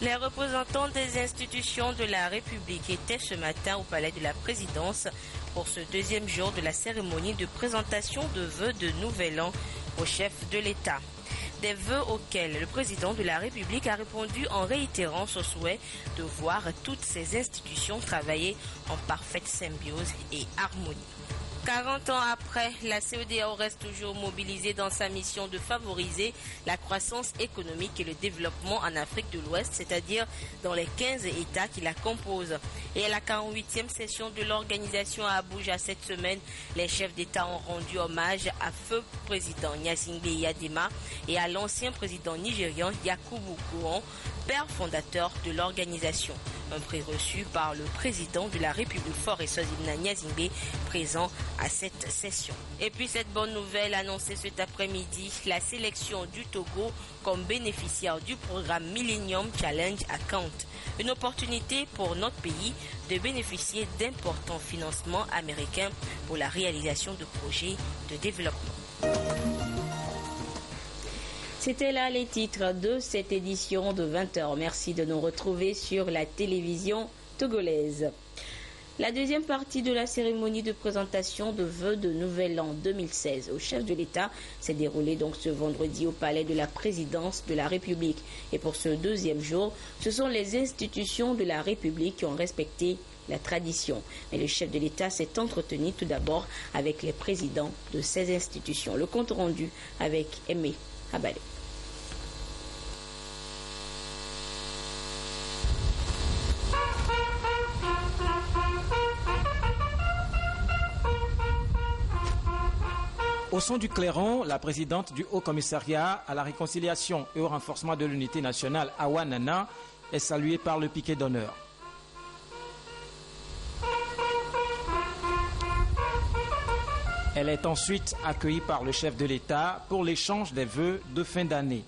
Les représentants des institutions de la République étaient ce matin au palais de la Présidence pour ce deuxième jour de la cérémonie de présentation de vœux de Nouvel An au chef de l'État. Des vœux auxquels le président de la République a répondu en réitérant son souhait de voir toutes ces institutions travailler en parfaite symbiose et harmonie. 40 ans après, la CEDEAO reste toujours mobilisée dans sa mission de favoriser la croissance économique et le développement en Afrique de l'Ouest, c'est-à-dire dans les 15 États qui la composent. Et à la 48e session de l'organisation à Abuja cette semaine, les chefs d'État ont rendu hommage à feu président Gnassingbé Eyadema et à l'ancien président nigérian Yakubu Gowon, père fondateur de l'organisation. Un prix reçu par le président de la République Faure Eswazina Gnassingbé, présent à cette session. Et puis cette bonne nouvelle annoncée cet après-midi, la sélection du Togo comme bénéficiaire du programme Millennium Challenge Account. Une opportunité pour notre pays de bénéficier d'importants financements américains pour la réalisation de projets de développement. C'était là les titres de cette édition de 20h. Merci de nous retrouver sur la télévision togolaise. La deuxième partie de la cérémonie de présentation de vœux de Nouvel An 2016 au chef de l'État s'est déroulée donc ce vendredi au palais de la Présidence de la République. Et pour ce deuxième jour, ce sont les institutions de la République qui ont respecté la tradition. Mais le chef de l'État s'est entretenu tout d'abord avec les présidents de ces institutions. Le compte rendu avec Aimé Abale. Au son du clairon, la présidente du Haut Commissariat à la réconciliation et au renforcement de l'unité nationale, Awa Nana, est saluée par le piquet d'honneur. Elle est ensuite accueillie par le chef de l'État pour l'échange des vœux de fin d'année.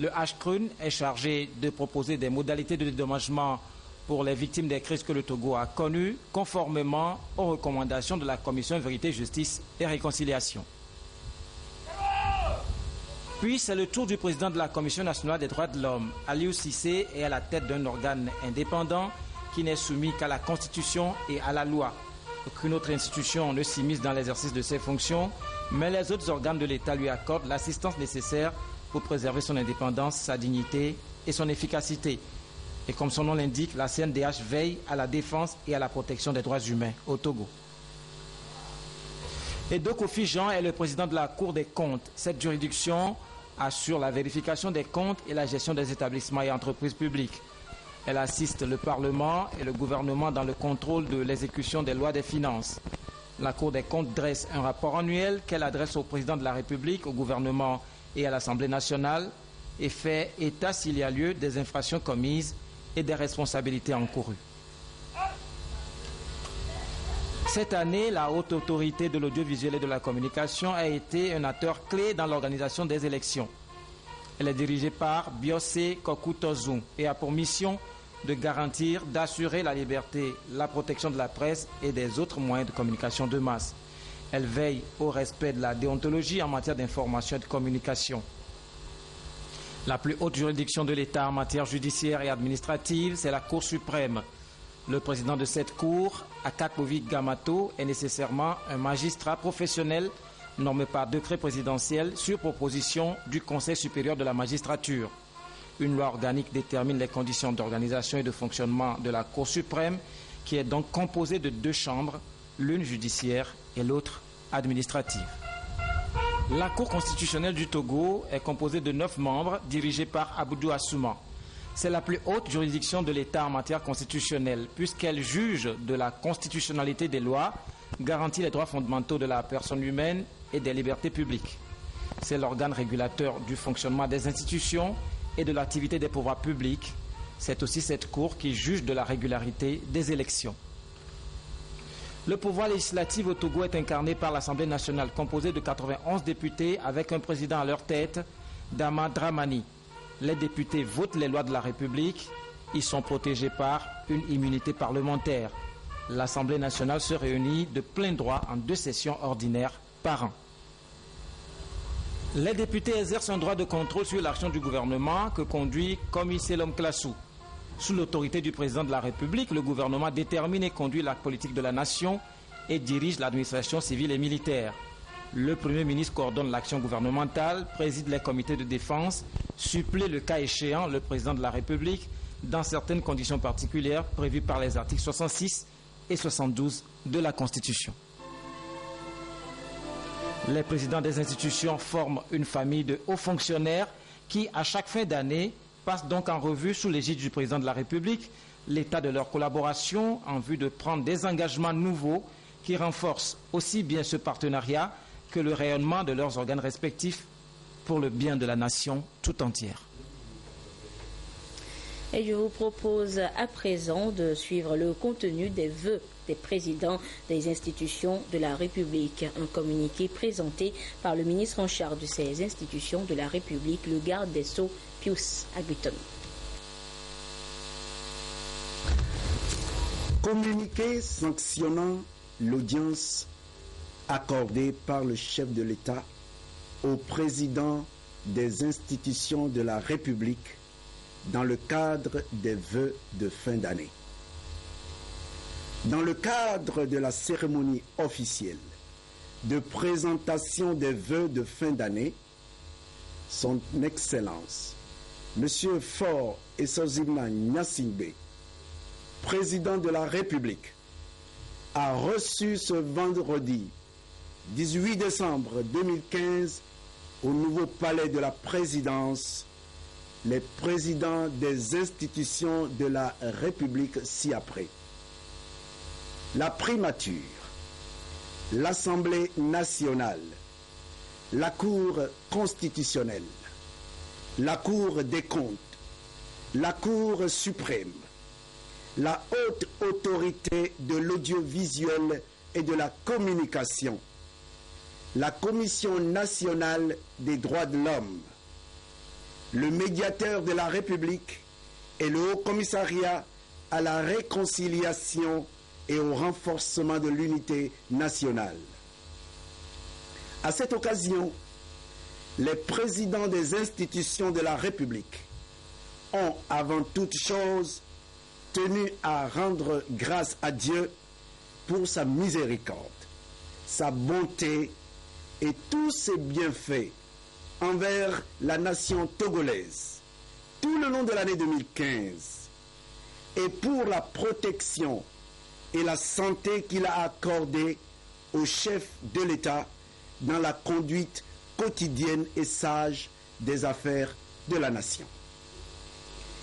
Le HCRUN est chargé de proposer des modalités de dédommagement pour les victimes des crises que le Togo a connues, conformément aux recommandations de la Commission Vérité, Justice et Réconciliation. Puis c'est le tour du président de la Commission nationale des droits de l'homme. Aliou Cissé est à la tête d'un organe indépendant qui n'est soumis qu'à la Constitution et à la loi. Aucune autre institution ne s'immisce dans l'exercice de ses fonctions, mais les autres organes de l'État lui accordent l'assistance nécessaire pour préserver son indépendance, sa dignité et son efficacité. Et comme son nom l'indique, la CNDH veille à la défense et à la protection des droits humains au Togo. Edo Kofi Jean est le président de la Cour des comptes. Cette juridiction assure la vérification des comptes et la gestion des établissements et entreprises publiques. Elle assiste le Parlement et le gouvernement dans le contrôle de l'exécution des lois des finances. La Cour des comptes dresse un rapport annuel qu'elle adresse au président de la République, au gouvernement et à l'Assemblée nationale et fait état s'il y a lieu des infractions commises et des responsabilités encourues. Cette année, la haute autorité de l'audiovisuel et de la communication a été un acteur clé dans l'organisation des élections. Elle est dirigée par Biosé Kokutozou et a pour mission de garantir, d'assurer la liberté, la protection de la presse et des autres moyens de communication de masse. Elle veille au respect de la déontologie en matière d'information et de communication. La plus haute juridiction de l'État en matière judiciaire et administrative, c'est la Cour suprême. Le président de cette cour, Akakovi Gamato, est nécessairement un magistrat professionnel nommé par décret présidentiel sur proposition du Conseil supérieur de la magistrature. Une loi organique détermine les conditions d'organisation et de fonctionnement de la Cour suprême, qui est donc composée de 2 chambres, l'une judiciaire et l'autre administrative. La Cour constitutionnelle du Togo est composée de 9 membres dirigés par Aboudou Assouma. C'est la plus haute juridiction de l'État en matière constitutionnelle, puisqu'elle juge de la constitutionnalité des lois, garantit les droits fondamentaux de la personne humaine et des libertés publiques. C'est l'organe régulateur du fonctionnement des institutions et de l'activité des pouvoirs publics. C'est aussi cette Cour qui juge de la régularité des élections. Le pouvoir législatif au Togo est incarné par l'Assemblée nationale, composée de 91 députés avec un président à leur tête, Dama Dramani. Les députés votent les lois de la République. Ils sont protégés par une immunité parlementaire. L'Assemblée nationale se réunit de plein droit en 2 sessions ordinaires par an. Les députés exercent un droit de contrôle sur l'action du gouvernement que conduit Komi Selom Klassou. Sous l'autorité du président de la République, le gouvernement détermine et conduit la politique de la nation et dirige l'administration civile et militaire. Le Premier ministre coordonne l'action gouvernementale, préside les comités de défense, supplée le cas échéant le président de la République dans certaines conditions particulières prévues par les articles 66 et 72 de la Constitution. Les présidents des institutions forment une famille de hauts fonctionnaires qui, à chaque fin d'année, passent donc en revue sous l'égide du président de la République l'état de leur collaboration en vue de prendre des engagements nouveaux qui renforcent aussi bien ce partenariat que le rayonnement de leurs organes respectifs pour le bien de la nation tout entière. Et je vous propose à présent de suivre le contenu des vœux des présidents des institutions de la République. Un communiqué présenté par le ministre en charge de ces institutions de la République, le garde des Sceaux, Pius Aguiton. Communiqué sanctionnant l'audience accordée par le chef de l'État au président des institutions de la République dans le cadre des vœux de fin d'année. Dans le cadre de la cérémonie officielle de présentation des vœux de fin d'année, Son Excellence, M. Faure Esozima Gnassingbé, président de la République, a reçu ce vendredi 18 décembre 2015 au nouveau palais de la présidence les présidents des institutions de la République ci-après. La primature, l'Assemblée nationale, la Cour constitutionnelle, la Cour des comptes, la Cour suprême, la haute autorité de l'audiovisuel et de la communication, la Commission nationale des droits de l'homme, le médiateur de la République et le Haut Commissariat à la réconciliation et au renforcement de l'unité nationale. À cette occasion, les présidents des institutions de la République ont, avant toute chose, tenu à rendre grâce à Dieu pour sa miséricorde, sa bonté et tous ses bienfaits envers la nation togolaise tout le long de l'année 2015 et pour la protection et la santé qu'il a accordée au chef de l'État dans la conduite quotidienne et sage des affaires de la nation.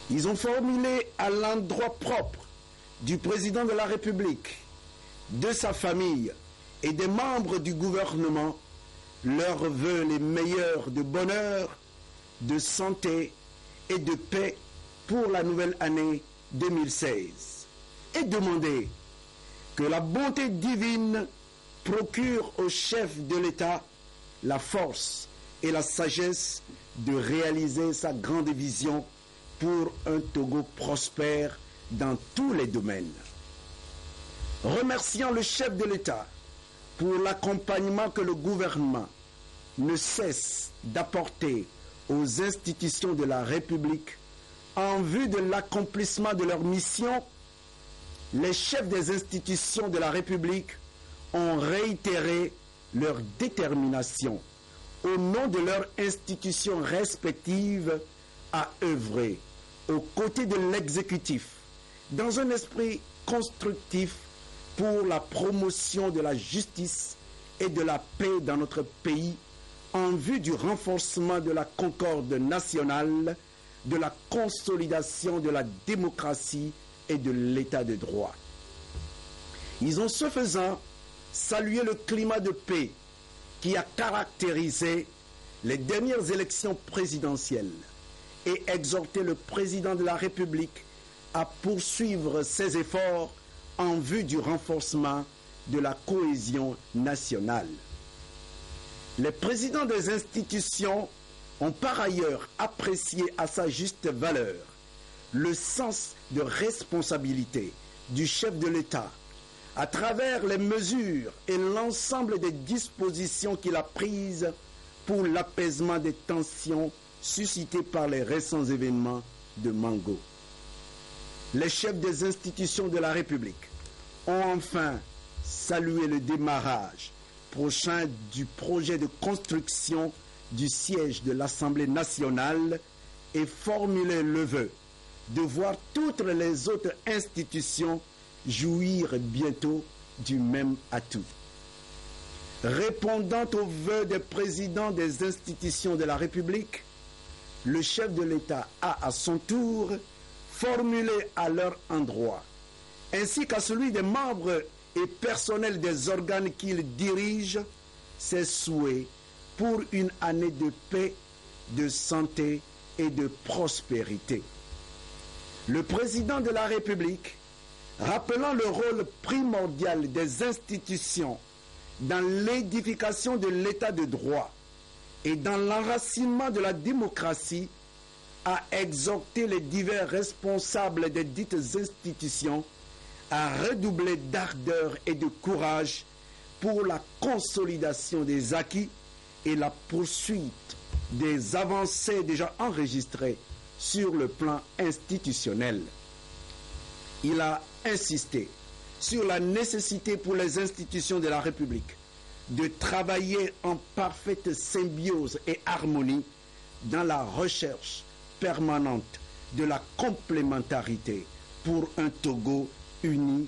Ils ont formulé à l'endroit propre du président de la République, de sa famille et des membres du gouvernement leurs vœux les meilleurs de bonheur, de santé et de paix pour la nouvelle année 2016 et demander que la bonté divine procure au chef de l'État la force et la sagesse de réaliser sa grande vision pour un Togo prospère dans tous les domaines. Remerciant le chef de l'État pour l'accompagnement que le gouvernement ne cesse d'apporter aux institutions de la République en vue de l'accomplissement de leur mission, les chefs des institutions de la République ont réitéré leur détermination au nom de leurs institutions respectives à œuvrer aux côtés de l'exécutif dans un esprit constructif pour la promotion de la justice et de la paix dans notre pays en vue du renforcement de la concorde nationale, de la consolidation de la démocratie et de l'état de droit. Ils ont ce faisant salué le climat de paix qui a caractérisé les dernières élections présidentielles et exhorté le président de la République à poursuivre ses efforts en vue du renforcement de la cohésion nationale. Les présidents des institutions ont par ailleurs apprécié à sa juste valeur le sens de responsabilité du chef de l'État à travers les mesures et l'ensemble des dispositions qu'il a prises pour l'apaisement des tensions suscitées par les récents événements de Mango. les chefs des institutions de la République ont enfin salué le démarrage prochain du projet de construction du siège de l'Assemblée nationale et formulé le vœu de voir toutes les autres institutions jouir bientôt du même atout. Répondant aux vœux des présidents des institutions de la République, le chef de l'État a à son tour formulé à leur endroit, ainsi qu'à celui des membres et personnels des organes qu'il dirige, ses souhaits pour une année de paix, de santé et de prospérité. Le président de la République, rappelant le rôle primordial des institutions dans l'édification de l'état de droit et dans l'enracinement de la démocratie, a exhorté les divers responsables des dites institutions à redoubler d'ardeur et de courage pour la consolidation des acquis et la poursuite des avancées déjà enregistrées sur le plan institutionnel. Il a insisté sur la nécessité pour les institutions de la République de travailler en parfaite symbiose et harmonie dans la recherche permanente de la complémentarité pour un Togo uni,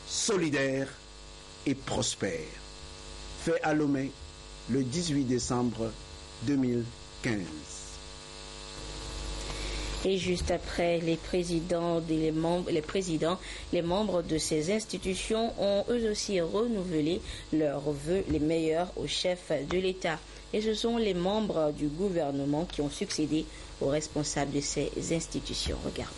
solidaire et prospère. Fait à Lomé le 18 décembre 2015. Et juste après, les membres de ces institutions ont eux aussi renouvelé leurs vœux les meilleurs au chef de l'État. Et ce sont les membres du gouvernement qui ont succédé aux responsables de ces institutions. Regardez.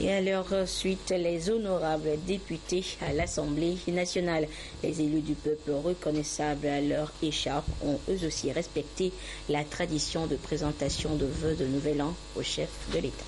Et à leur suite, les honorables députés à l'Assemblée nationale, les élus du peuple reconnaissables à leur écharpe, ont eux aussi respecté la tradition de présentation de vœux de Nouvel An au chef de l'État.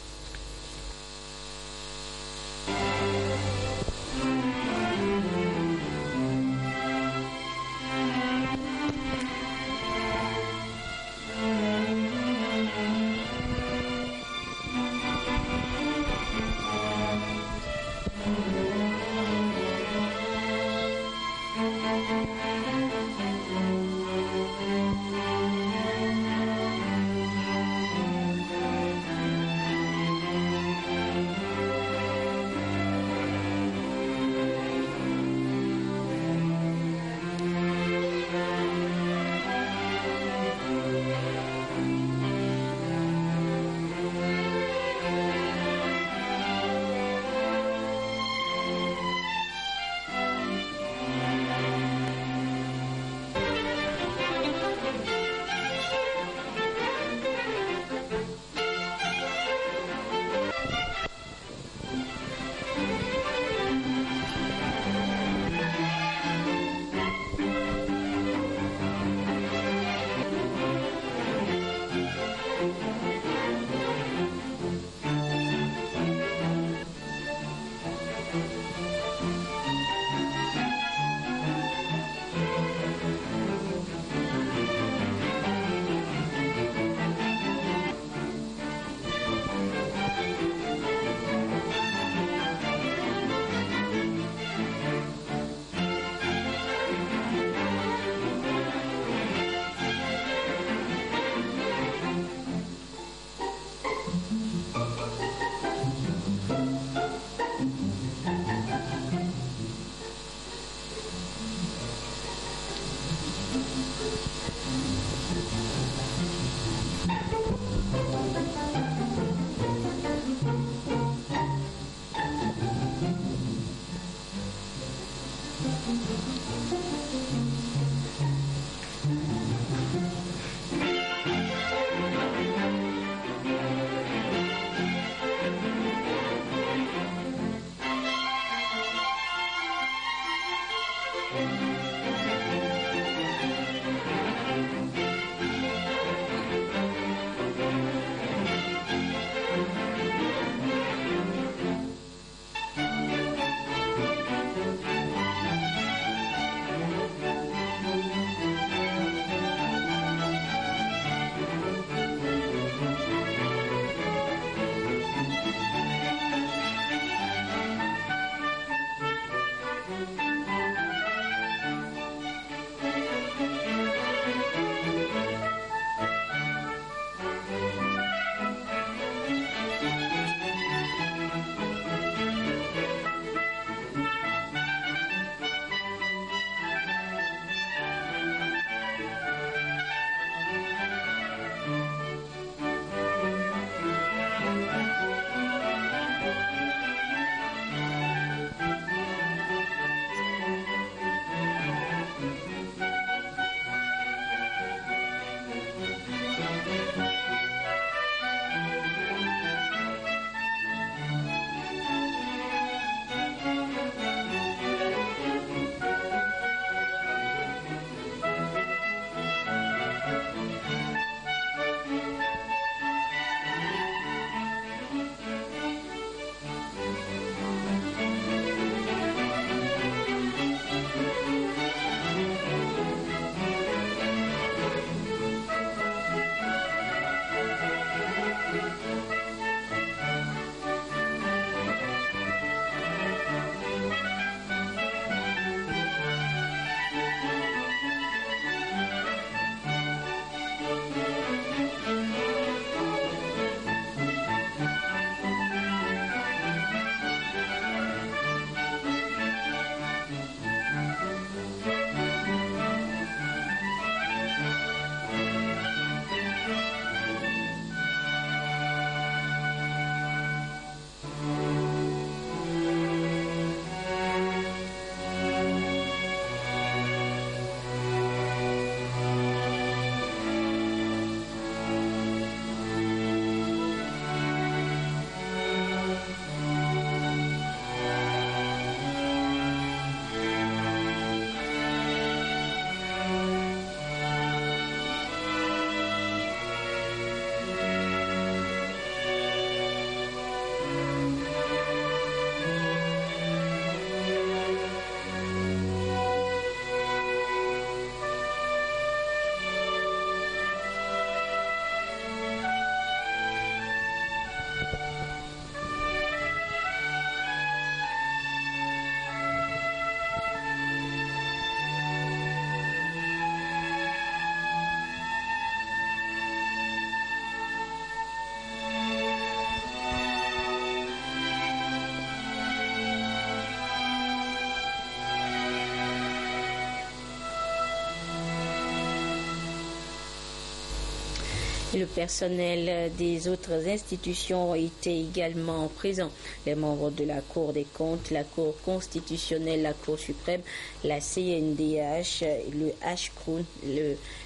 Le personnel des autres institutions ont été également présents. Les membres de la Cour des comptes, la Cour constitutionnelle, la Cour suprême, la CNDH, le HCRUN,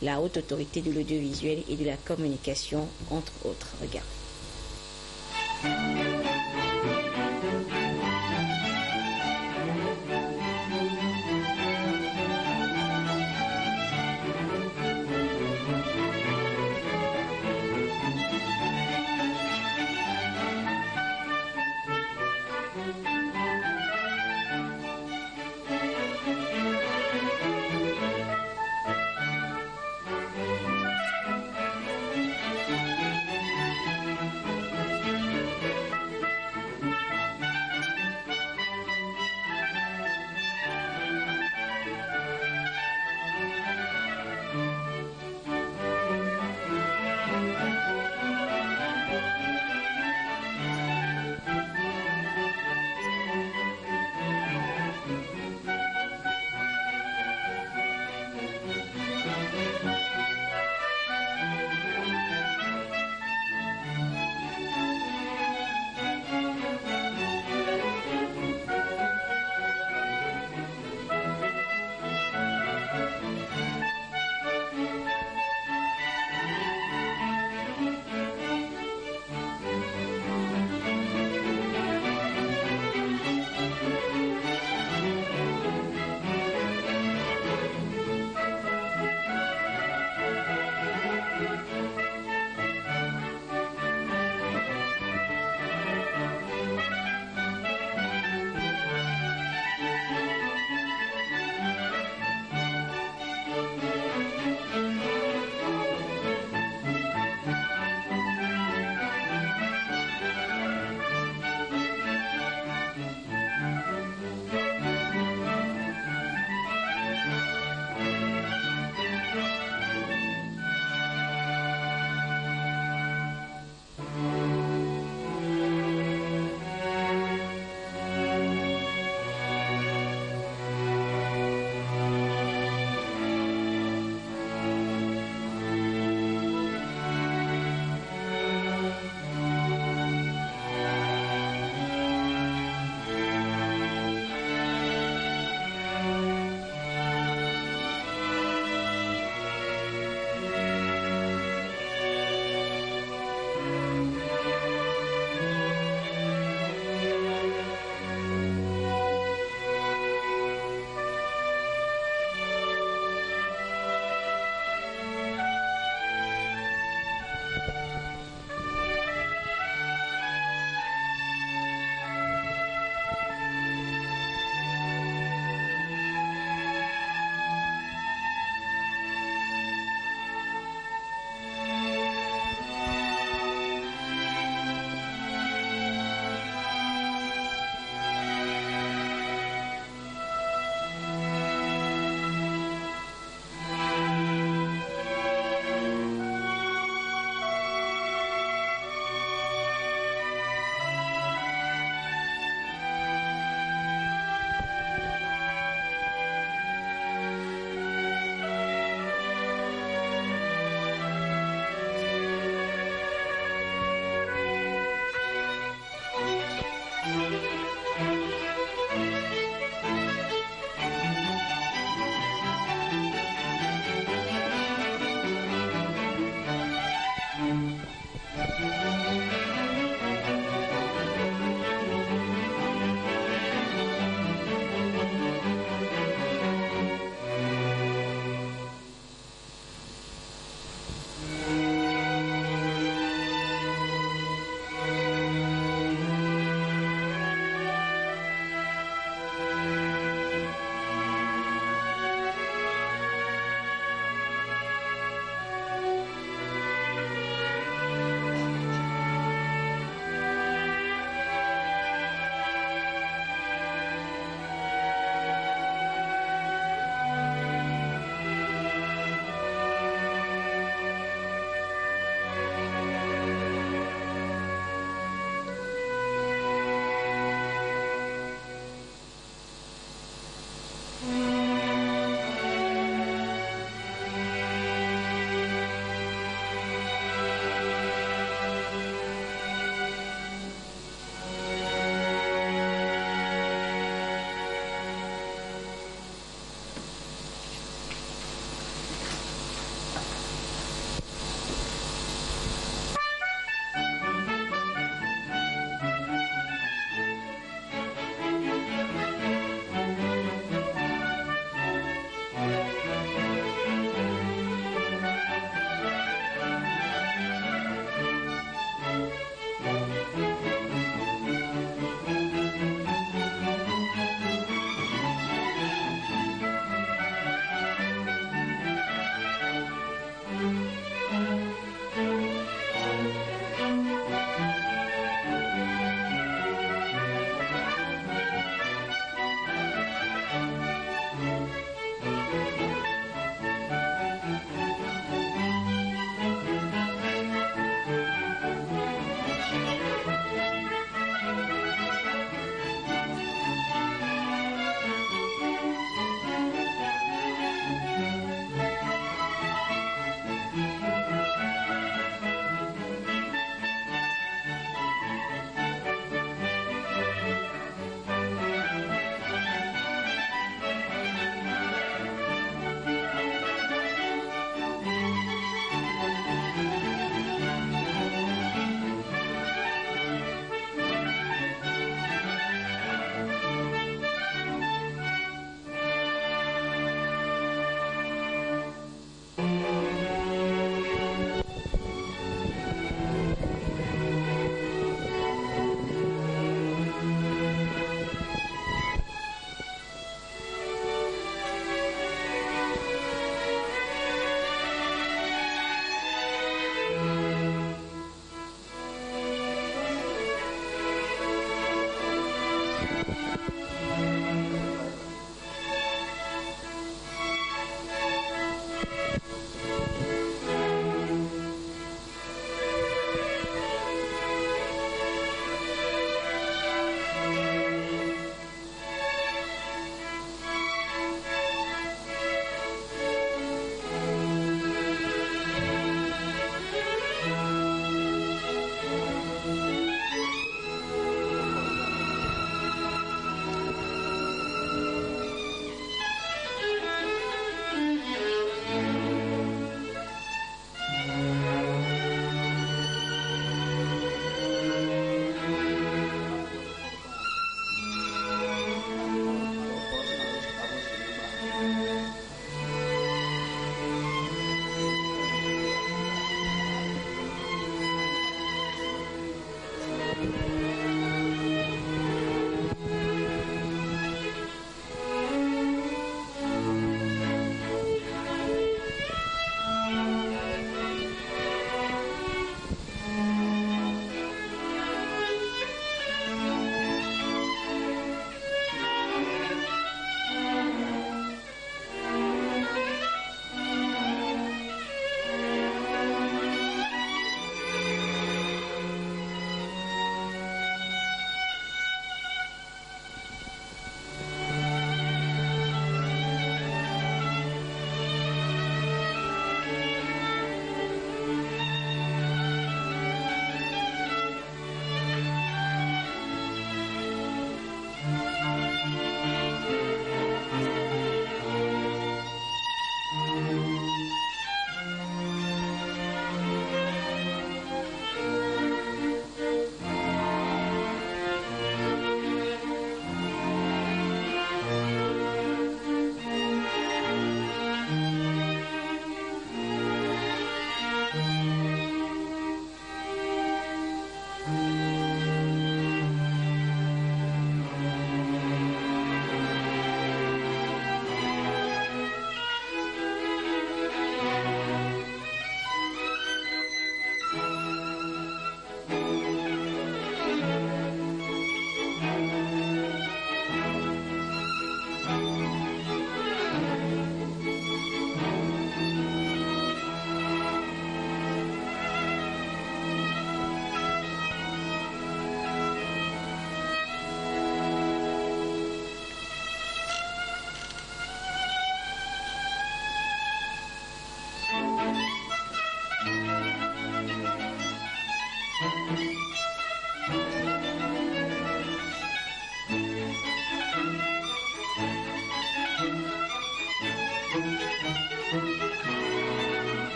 la Haute Autorité de l'Audiovisuel et de la Communication, entre autres. Regarde.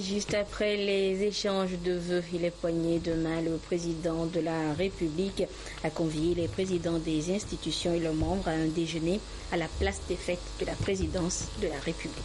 Et juste après les échanges de vœux et les poignées de main, le président de la République a convié les présidents des institutions et leurs membres à un déjeuner à la place des fêtes de la présidence de la République.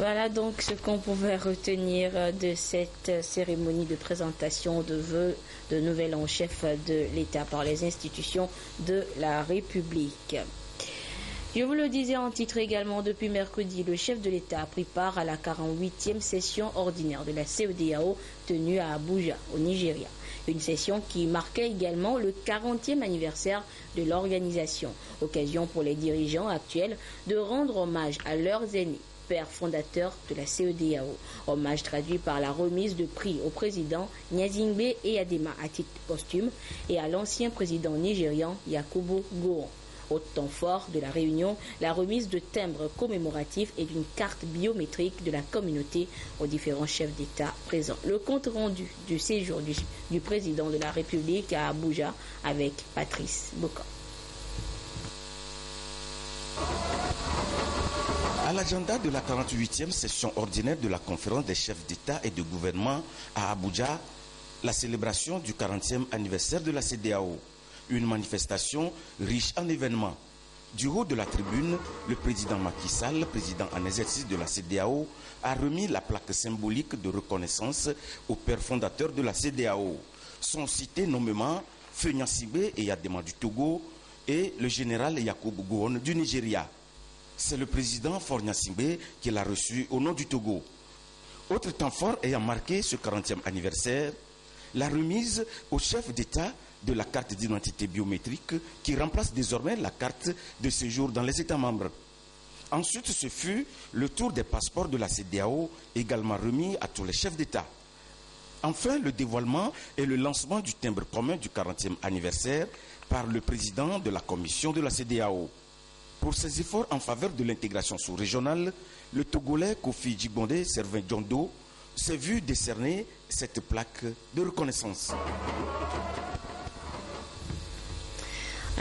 Voilà donc ce qu'on pouvait retenir de cette cérémonie de présentation de vœux de nouvel an chef de l'État par les institutions de la République. Je vous le disais en titre également, depuis mercredi, le chef de l'État a pris part à la 48e session ordinaire de la CEDEAO tenue à Abuja, au Nigeria. Une session qui marquait également le 40e anniversaire de l'organisation, occasion pour les dirigeants actuels de rendre hommage à leurs aînés, père fondateur de la CEDEAO. Hommage traduit par la remise de prix au président Gnassingbé Eyadema à titre posthume et à l'ancien président nigérian Yakubu Gowon. Au temps fort de la réunion, la remise de timbres commémoratifs et d'une carte biométrique de la communauté aux différents chefs d'État présents. Le compte rendu du séjour du président de la République à Abuja avec Patrice Boka. À l'agenda de la 48e session ordinaire de la conférence des chefs d'État et de gouvernement à Abuja, la célébration du 40e anniversaire de la CEDEAO. Une manifestation riche en événements. Du haut de la tribune, le président Macky Sall, président en exercice de la CEDEAO, a remis la plaque symbolique de reconnaissance au père fondateur de la CEDEAO. Sont cités nommément Feu Gnassingbé Eyadema du Togo et le général Yakubu Gowon du Nigeria. C'est le président Faure Gnassingbé qui l'a reçu au nom du Togo. Autre temps fort ayant marqué ce 40e anniversaire, la remise au chef d'État de la carte d'identité biométrique qui remplace désormais la carte de séjour dans les États membres. Ensuite, ce fut le tour des passeports de la CEDEAO, également remis à tous les chefs d'État. Enfin, le dévoilement et le lancement du timbre commun du 40e anniversaire par le président de la commission de la CEDEAO. Pour ses efforts en faveur de l'intégration sous-régionale, le Togolais Kofi Djigbondé Servin Djondo s'est vu décerner cette plaque de reconnaissance.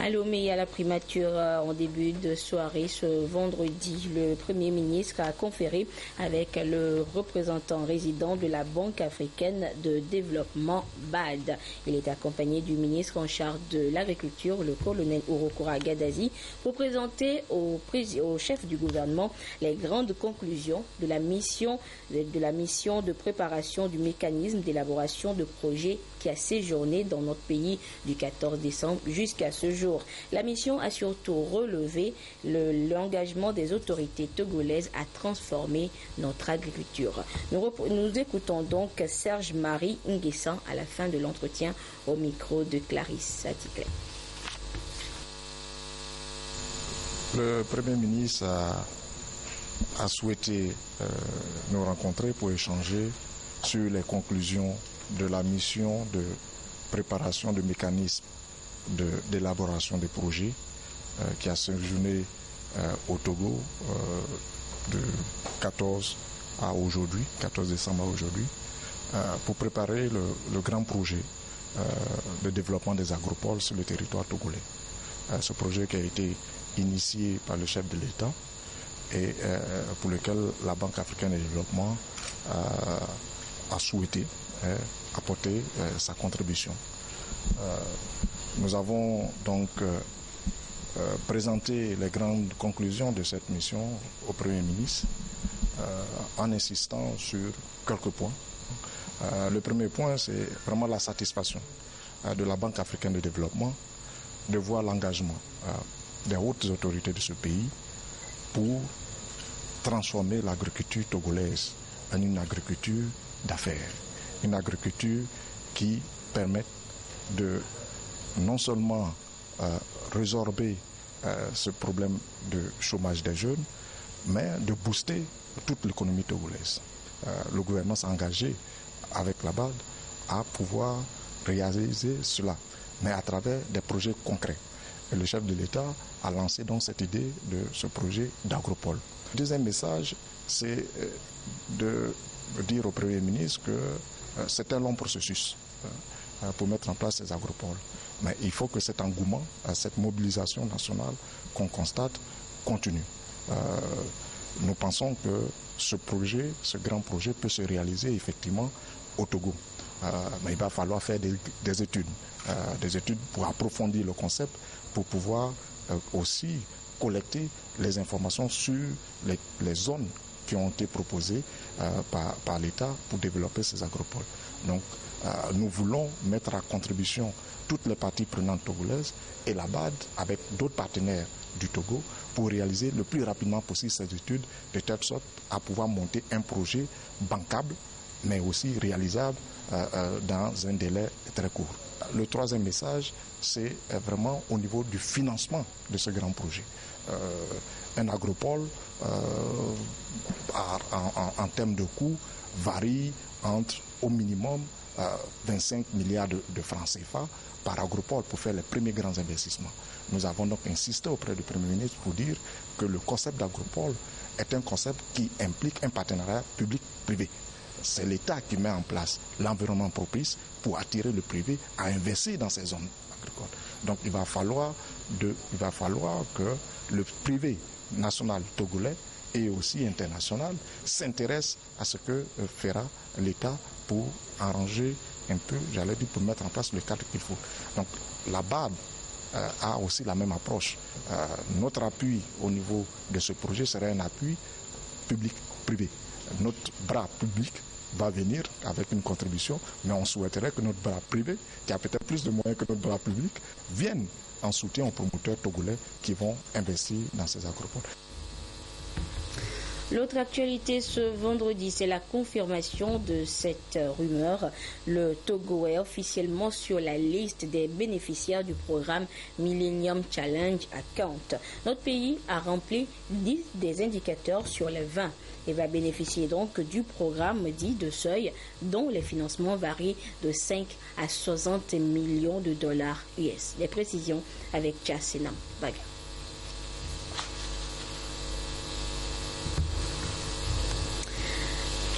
À Lomé, à la primature, en début de soirée, ce vendredi, le Premier ministre a conféré avec le représentant résident de la Banque africaine de développement BAD. Il est accompagné du ministre en charge de l'agriculture, le colonel Urokura Gadazi, pour présenter au chef du gouvernement les grandes conclusions de la mission de préparation du mécanisme d'élaboration de projets qui a séjourné dans notre pays du 14 décembre jusqu'à ce jour. La mission a surtout relevé l'engagement des autorités togolaises à transformer notre agriculture. Nous écoutons donc Serge-Marie Nguessan à la fin de l'entretien au micro de Clarisse Atikle. Le Premier ministre a souhaité nous rencontrer pour échanger sur les conclusions de la mission de préparation de mécanismes d'élaboration des projets qui a séjourné au Togo de 14 décembre à aujourd'hui, pour préparer le grand projet de développement des agropoles sur le territoire togolais. Ce projet qui a été initié par le chef de l'État et pour lequel la Banque africaine de développement a souhaité apporter sa contribution. Nous avons donc présenté les grandes conclusions de cette mission au Premier ministre en insistant sur quelques points. Le premier point, c'est vraiment la satisfaction de la Banque africaine de développement de voir l'engagement des hautes autorités de ce pays pour transformer l'agriculture togolaise en une agriculture d'affaires, une agriculture qui permette de non seulement résorber ce problème de chômage des jeunes, mais de booster toute l'économie togolaise. Le gouvernement s'est engagé avec la BAD à pouvoir réaliser cela, mais à travers des projets concrets. Et le chef de l'État a lancé donc cette idée de ce projet d'agropole. Le deuxième message, c'est de dire au Premier ministre que c'est un long processus pour mettre en place ces agropoles. Mais il faut que cet engouement, cette mobilisation nationale qu'on constate continue. Nous pensons que ce projet, ce grand projet peut se réaliser effectivement au Togo. Mais il va falloir faire des études pour approfondir le concept, pour pouvoir aussi collecter les informations sur les zones qui ont été proposées par l'État pour développer ces agropoles. Donc, nous voulons mettre à contribution toutes les parties prenantes togolaises et la BAD avec d'autres partenaires du Togo pour réaliser le plus rapidement possible ces études de telle sorte à pouvoir monter un projet bancable mais aussi réalisable dans un délai très court. Le troisième message, c'est vraiment au niveau du financement de ce grand projet. Un agropole, en termes de coûts, varie entre au minimum 25 milliards de francs CFA par agropole pour faire les premiers grands investissements. Nous avons donc insisté auprès du Premier ministre pour dire que le concept d'agropole est un concept qui implique un partenariat public-privé. C'est l'État qui met en place l'environnement propice pour attirer le privé à investir dans ces zones agricoles. Donc il va falloir que le privé national togolais et aussi international s'intéresse à ce que fera l'État pour arranger un peu, pour mettre en place le cadre qu'il faut. Donc la BAD a aussi la même approche. Notre appui au niveau de ce projet serait un appui public-privé. Notre bras public va venir avec une contribution, mais on souhaiterait que notre bras privé, qui a peut-être plus de moyens que notre bras public, vienne en soutien aux promoteurs togolais qui vont investir dans ces agropoles. L'autre actualité ce vendredi, c'est la confirmation de cette rumeur. Le Togo est officiellement sur la liste des bénéficiaires du programme Millennium Challenge Account. Notre pays a rempli 10 des indicateurs sur les 20 et va bénéficier donc du programme dit de seuil dont les financements varient de 5 à 60 millions de dollars US. Les précisions avec Tchassenam Baga.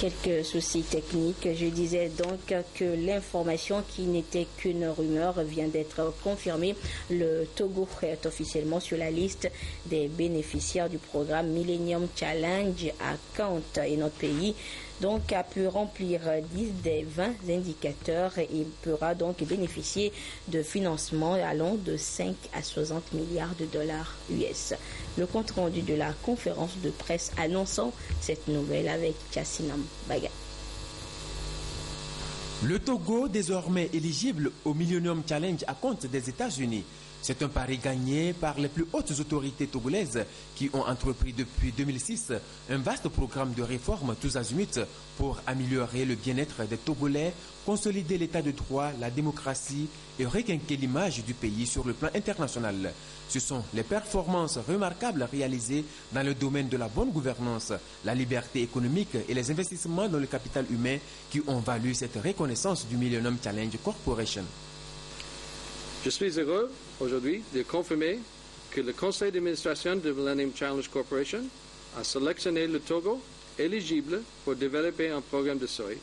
Quelques soucis techniques. Je disais donc que l'information qui n'était qu'une rumeur vient d'être confirmée. Le Togo est officiellement sur la liste des bénéficiaires du programme Millennium Challenge Account et notre pays donc a pu remplir 10 des 20 indicateurs et pourra donc bénéficier de financements allant de 5 à 60 milliards de dollars US. Le compte rendu de la conférence de presse annonçant cette nouvelle avec Chassinam Baga. Le Togo, désormais éligible au Millennium Challenge Account des États-Unis. C'est un pari gagné par les plus hautes autorités togolaises qui ont entrepris depuis 2006 un vaste programme de réformes tous azimuts pour améliorer le bien-être des Togolais, consolider l'état de droit, la démocratie et requinquer l'image du pays sur le plan international. Ce sont les performances remarquables réalisées dans le domaine de la bonne gouvernance, la liberté économique et les investissements dans le capital humain qui ont valu cette reconnaissance du Millennium Challenge Corporation. Je suis heureux aujourd'hui de confirmer que le conseil d'administration de Millennium Challenge Corporation a sélectionné le Togo éligible pour développer un programme de seuil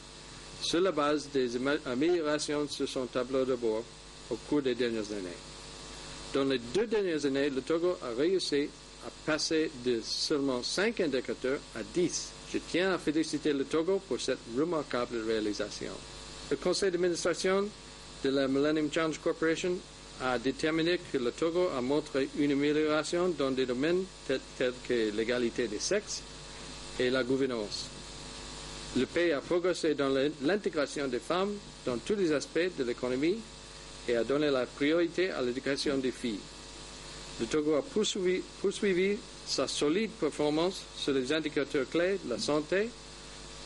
sur la base des améliorations sur son tableau de bord au cours des dernières années. Dans les 2 dernières années, le Togo a réussi à passer de seulement 5 indicateurs à 10. Je tiens à féliciter le Togo pour cette remarquable réalisation. Le conseil d'administration de la Millennium Challenge Corporation a déterminé que le Togo a montré une amélioration dans des domaines tels que l'égalité des sexes et la gouvernance. Le pays a progressé dans l'intégration des femmes dans tous les aspects de l'économie et a donné la priorité à l'éducation des filles. Le Togo a poursuivi sa solide performance sur les indicateurs clés de la santé,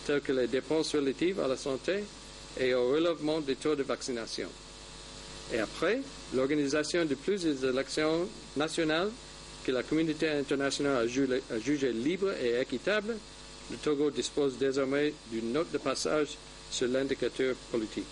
tels que les dépenses relatives à la santé et au relèvement des taux de vaccination. Et après l'organisation de plusieurs élections nationales que la communauté internationale a jugées libres et équitables, le Togo dispose désormais d'une note de passage sur l'indicateur politique.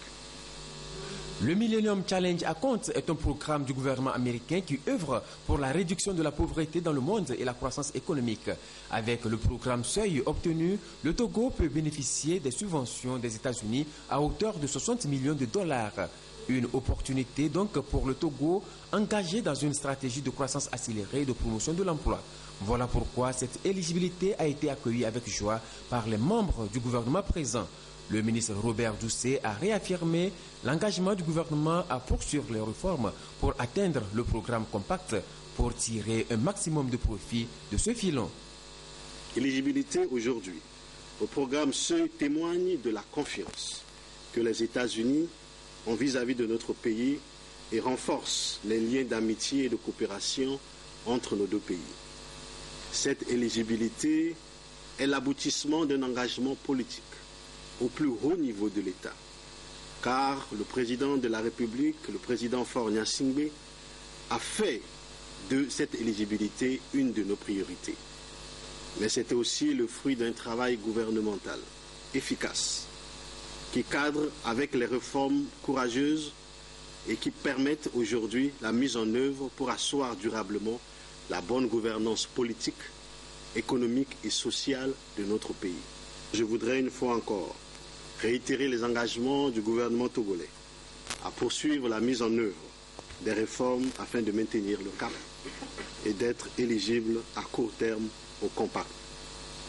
Le Millennium Challenge Account est un programme du gouvernement américain qui œuvre pour la réduction de la pauvreté dans le monde et la croissance économique. Avec le programme Seuil obtenu, le Togo peut bénéficier des subventions des États-Unis à hauteur de 60 millions de dollars. Une opportunité donc pour le Togo engagé dans une stratégie de croissance accélérée et de promotion de l'emploi. Voilà pourquoi cette éligibilité a été accueillie avec joie par les membres du gouvernement présent. Le ministre Robert Doucet a réaffirmé l'engagement du gouvernement à poursuivre les réformes pour atteindre le programme compact pour tirer un maximum de profit de ce filon. L'éligibilité aujourd'hui au programme Seuil témoigne de la confiance que les États-Unis ont vis-à-vis de notre pays et renforce les liens d'amitié et de coopération entre nos 2 pays. Cette éligibilité est l'aboutissement d'un engagement politique au plus haut niveau de l'État, car le président de la République, le président Faure Gnassingbé, a fait de cette éligibilité une de nos priorités. Mais c'était aussi le fruit d'un travail gouvernemental efficace, qui cadre avec les réformes courageuses et qui permettent aujourd'hui la mise en œuvre pour asseoir durablement la bonne gouvernance politique, économique et sociale de notre pays. Je voudrais une fois encore réitérer les engagements du gouvernement togolais à poursuivre la mise en œuvre des réformes afin de maintenir le cap et d'être éligible à court terme au compact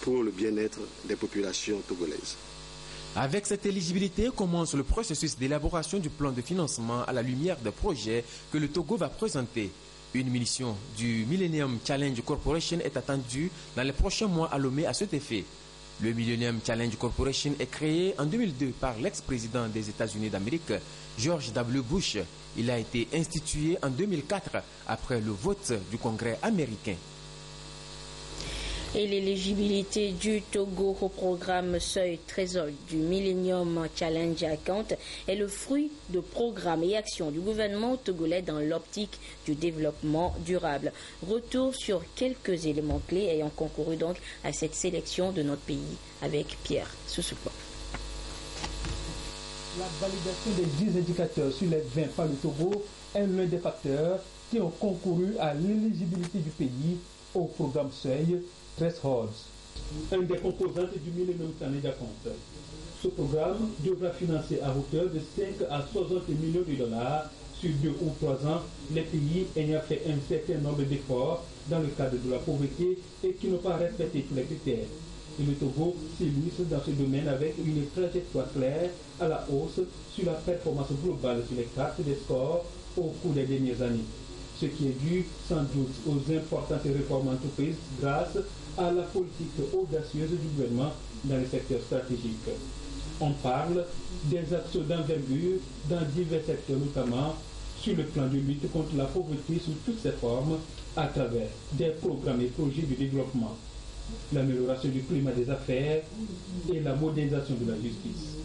pour le bien-être des populations togolaises. Avec cette éligibilité commence le processus d'élaboration du plan de financement à la lumière des projets que le Togo va présenter. Une mission du Millennium Challenge Corporation est attendue dans les prochains mois à Lomé à cet effet. Le Millennium Challenge Corporation est créé en 2002 par l'ex-président des États-Unis d'Amérique, George W. Bush. Il a été institué en 2004 après le vote du Congrès américain. Et l'éligibilité du Togo au programme Seuil Trésor du Millennium Challenge Account est le fruit de programmes et actions du gouvernement togolais dans l'optique du développement durable. Retour sur quelques éléments clés ayant concouru donc à cette sélection de notre pays avec Pierre Soussoupa. La validation des 10 indicateurs sur les 20 par le Togo est l'un des facteurs qui ont concouru à l'éligibilité du pays au programme Seuil Thresholds. un des composantes du Millennium Challenge Account. Ce programme devra financer à hauteur de 5 à 60 millions de dollars sur 2 ou 3 ans les pays ayant fait un certain nombre d'efforts dans le cadre de la pauvreté et qui n'ont pas respecté tous les critères. Et le Togo s'illustre dans ce domaine avec une trajectoire claire à la hausse sur la performance globale sur les cartes des scores au cours des dernières années. Ce qui est dû sans doute aux importantes réformes entreprises grâce à la politique audacieuse du gouvernement dans les secteurs stratégiques. On parle des actions d'envergure dans divers secteurs, notamment sur le plan de lutte contre la pauvreté sous toutes ses formes à travers des programmes et projets de développement, l'amélioration du climat des affaires et la modernisation de la justice.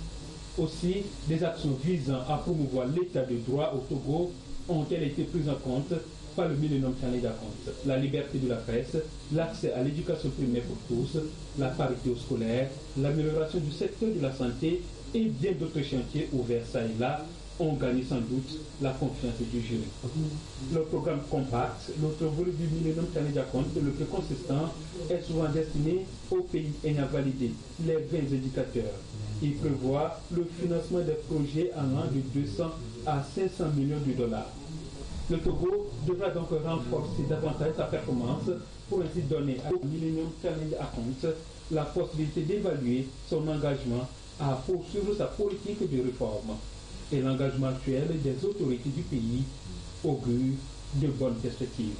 Aussi, des actions visant à promouvoir l'état de droit au Togo ont-elles été prises en compte par le Millennium Challenge Account. La liberté de la presse, l'accès à l'éducation primaire pour tous, la parité scolaire, l'amélioration du secteur de la santé et bien d'autres chantiers ouverts ça et là ont gagné sans doute la confiance du jury. Le programme Compact, l'autre volet du Millennium Challenge Account, le plus consistant, est souvent destiné aux pays ayant validé les 20 indicateurs. Il prévoit le financement des projets allant de 200 à 500 millions de dollars. Le Togo devra donc renforcer davantage sa performance pour ainsi donner au Millennium Challenge Account la possibilité d'évaluer son engagement à poursuivre sa politique de réforme. Et l'engagement actuel des autorités du pays augure de bonnes perspectives.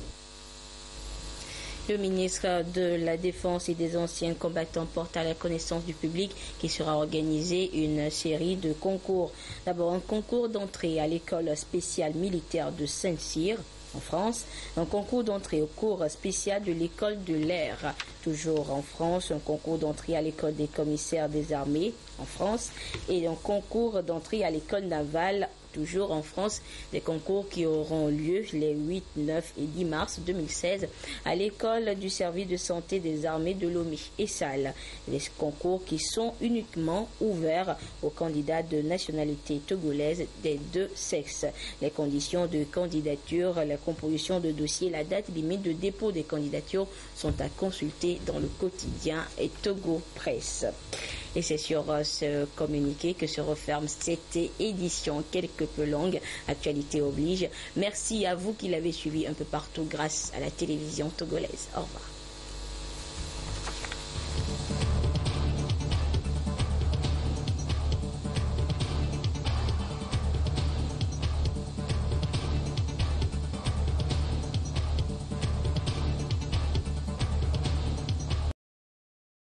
Le ministre de la Défense et des anciens combattants porte à la connaissance du public qu'il sera organisé une série de concours. D'abord, un concours d'entrée à l'école spéciale militaire de Saint-Cyr en France, un concours d'entrée au cours spécial de l'école de l'air, toujours en France, un concours d'entrée à l'école des commissaires des armées en France et un concours d'entrée à l'école navale toujours en France, des concours qui auront lieu les 8, 9 et 10 mars 2016 à l'école du service de santé des armées de Lomé et Salles. Les concours qui sont uniquement ouverts aux candidats de nationalité togolaise des deux sexes. Les conditions de candidature, la composition de dossier, la date limite de dépôt des candidatures sont à consulter dans le quotidien et Togo Presse. Et c'est sur ce communiqué que se referme cette édition quelque peu longue, actualité oblige. Merci à vous qui l'avez suivi un peu partout grâce à la télévision togolaise. Au revoir.